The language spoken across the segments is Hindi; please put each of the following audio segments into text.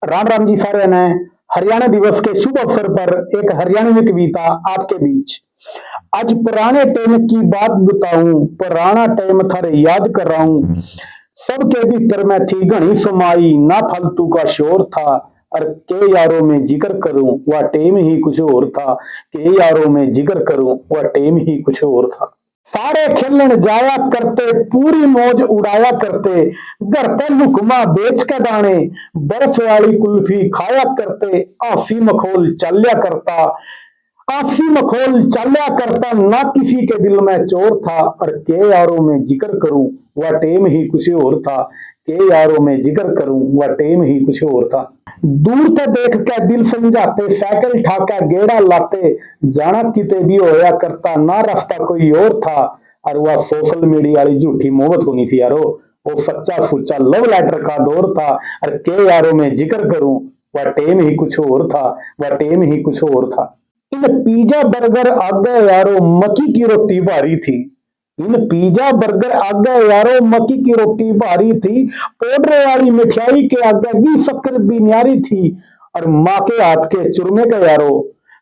राम राम जी सारे ने। हरियाणा दिवस के शुभ अवसर पर एक हरियाणवी कविता आपके बीच। आज पुराने टाइम की बात बताऊं, पुराना टाइम थारे याद कराऊं। सबके भीतर में थी घनी समाई, ना फालतू का शोर था। और के यारों में जिक्र करूं वह टाइम ही कुछ और था। के यारों में जिक्र करूं वह टाइम ही कुछ और था। सारे खेलन जाया करते, पूरी मौज उड़ाया करते। घर पे लुकमा बेच के दाने, बर्फ वाली कुल्फी खाया करते। आसी मखौल चल्या करता, आसी मखौल चल्या करता। ना किसी के दिल में चोर था। और के यारों में जिक्र करूं वह टेम ही कुछ और था। के यारों में जिक्र करूं वह टेम ही कुछ और था। दूर से देख के दिल समझाते, साइकिल ठाका गेड़ा लाते। जाना किते भी होया करता, ना रास्ता कोई और था। और वह सोशल मीडिया वाली झूठी मोहब्बत होनी थी यारो। वो सच्चा सुच्चा लव लेटर का दौर था। और के यारों में जिक्र करूं वह टेम ही कुछ और था। वह टेम ही कुछ और था। इन पिज्जा बर्गर आगे यारो मक्की की रोटी भारी थी। इन पिज्जा बर्गर आगे यारो मक्की की रोटी भारी थी। पाउडर वाली मिठाई के आगे भी शक्कर भी न्यारी थी। और माँ के हाथ के चूरमे का यारो,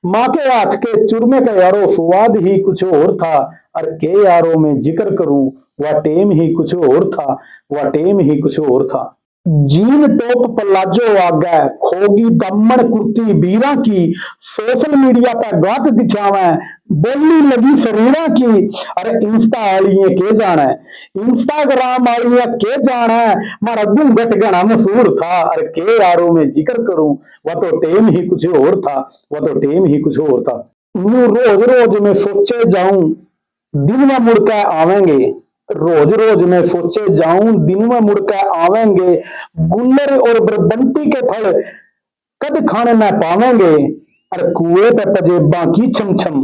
माँ के हाथ के चूरमे का यारो स्वाद ही कुछ और था। और के यारों में जिक्र करूं वह टेम ही कुछ और था। वह टेम ही कुछ और था। जीन टॉप प्लाजो आ गए, खोगी दमन कुर्ती बीरा की। सोशल मीडिया पर गात दिखावे, बोली लगी शरीरा की। अरे इंस्टा वाली के जाना है, इंस्टाग्राम वाली के जाना है। मारा घूंघट घना मशहूर था। अरे के यारों में जिक्र करूं वह तो टेम ही कुछ और था। वह तो टेम ही कुछ और था। यूं रोज रोज में सोचे जाऊं, दिन में मुड़कर आवेंगे। रोज रोज मैं सोचे जाऊं, दिन में मुड़कर आवेंगे। गुल्लर और बरबंटी के फल कद खाने में पावेंगे। अरे कुएं पे पजेबा की छम छम,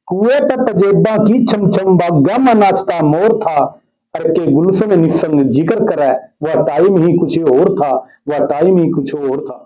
कुएं पे पजेबा की छम छम। बागा में नाचता मोर था। अरे के गुलशन निस्संग जिक्र करे वह टाइम ही कुछ और था। वह टाइम ही कुछ और था।